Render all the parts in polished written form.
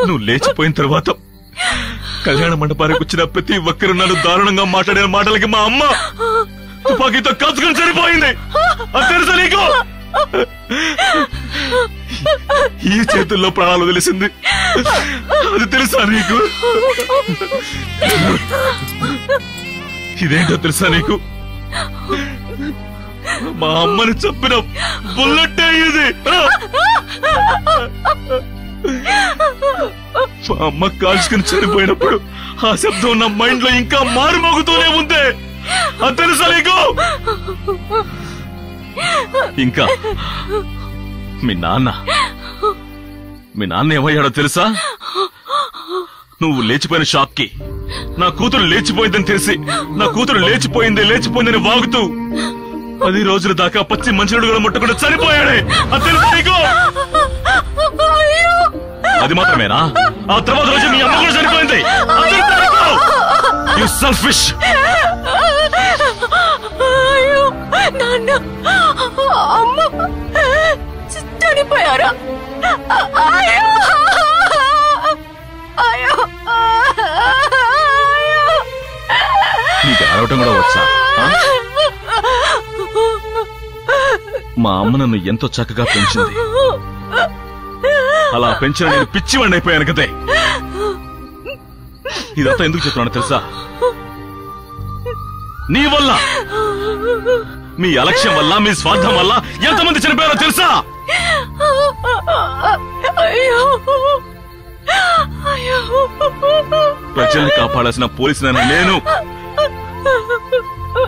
నువ్వు లేచిపోయిన తర్వాత కళ్యాణ మండపానికి వచ్చిన ప్రతి ఒక్కరు నన్ను దారుణంగా మాట్లాడిన మాటలకి మా అమ్మ తుపాకీతో కాల్చుకుని చనిపోయింది. అది తెలుసా నీకు? ఈ చేతుల్లో ప్రాణాలు వదిలేసింది. అది తెలుసా నీకు? ఇదేంటో తెలుసా నీకు? మా అమ్మని చంపిన బుల్లెట్ ఇది. మా అమ్మ కాల్చుకుని చనిపోయినప్పుడు ఆ శబ్దం నా మైండ్ లో ఇంకా మారుమోగుతూనే ఉంది. అది తెలుసా నీకు? ఇంకా మీ నాన్న ఏమయ్యాడో తెలుసా? నువ్వు లేచిపోయిన షాక్ కి నా కూతురు లేచిపోయిందని తెలిసి నా కూతురు లేచిపోయిందని వాగుతూ 10 రోజుల దాకా పచ్చి మంచినీడు కూడా ముట్టకుండా చనిపోయాడే. అది తెలుసా నీకు? అది మాత్రమేనా? ఆ తర్వాత రోజు మీ అమ్మ కూడా చనిపోయింది. You selfish. చనిపోయారా? నీకు అరవటం కూడా వచ్చా? మా అమ్మ నన్ను ఎంతో చక్కగా పెంచింది. అలా పెంచిన నేను పిచ్చివాడిని అయిపోయాను కదే. ఇదంతా ఎందుకు చెప్తున్నాను తెలుసా? నీ వల్ల, మీ అలక్ష్యం వల్ల, మీ స్వార్థం వల్ల ఎంతమంది చనిపోయారో తెలుసా? ప్రజల్ని కాపాడాల్సిన పోలీసునైనా నేను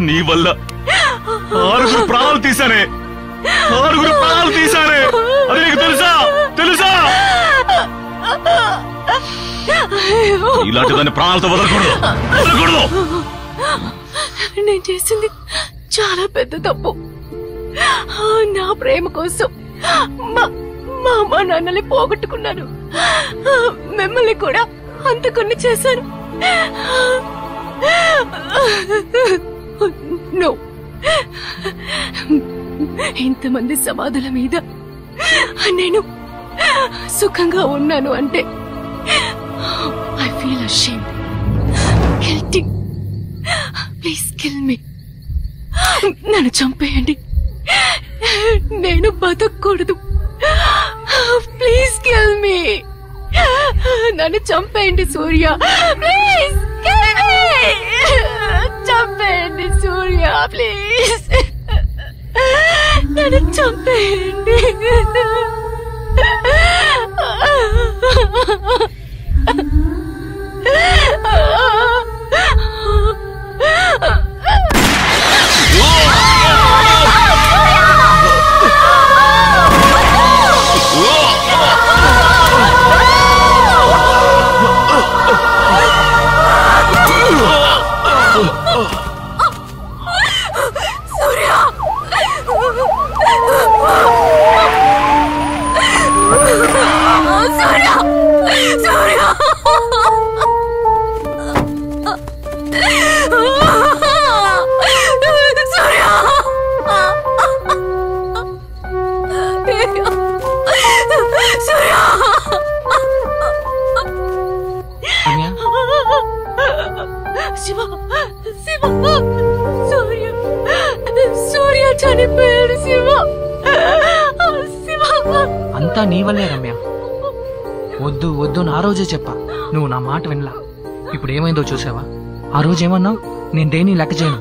నీ వల్ల 6 ప్రాణాలు తీశానే. 6 ప్రాణాలు తీశానే. అది నీకు తెలుసా? ఇలాంటి దాన్ని ప్రాణాలతో వదలకూడదు. నేను చేసింది చాలా పెద్ద తప్పు. నా ప్రేమ కోసం మా అమ్మ నాన్నని పోగొట్టుకున్నాను. మిమ్మల్ని కూడా అంతకుని చేశాను. నో, ఇంతమంది సమాధుల మీద నేను సుఖంగా ఉన్నాను అంటే I feel ashamed, guilty. Please kill me. నన్ను చంపేయండి. నేను బతకూడదు. Please kill me. నన్ను చంపేయండి సూర్య. Please kill me. చంపేయండి సూర్య, ప్లీజ్. నన్ను చంపేయండి. అంతా నీ వల్లే రమ్య. వద్దు నా రోజే చెప్పా. నువ్వు నా మాట వినలా. ఇప్పుడు ఏమైందో చూసావా? ఆ రోజు ఏమన్నావు? నేను దేన్ని లెక్క చేయను,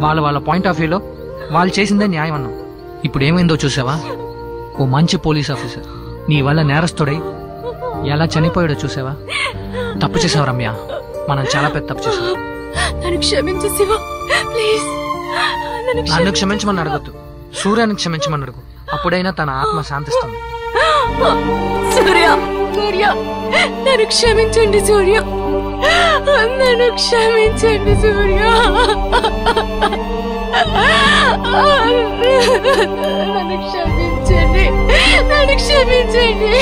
వాళ్ళ పాయింట్ ఆఫ్ వ్యూలో వాళ్ళు చేసిందే న్యాయం అన్నావు. ఇప్పుడు ఏమైందో చూసావా? ఓ మంచి పోలీస్ ఆఫీసర్ నీ వల్ల నేరస్తుడై ఎలా చనిపోయాడో చూసావా? తప్పు చేసావు రమ్య. మనం చాలా పెద్ద తప్పు చేసాం. నన్ను క్షమించమని అడగద్దు, సూర్యాన్ని క్షమించమని అడుగు. అప్పుడైనా తన ఆత్మ శాంతిస్తుంది. నన్ను క్షమించండి సూర్య. నన్ను క్షమించండి సూర్య. నన్ను క్షమించండి.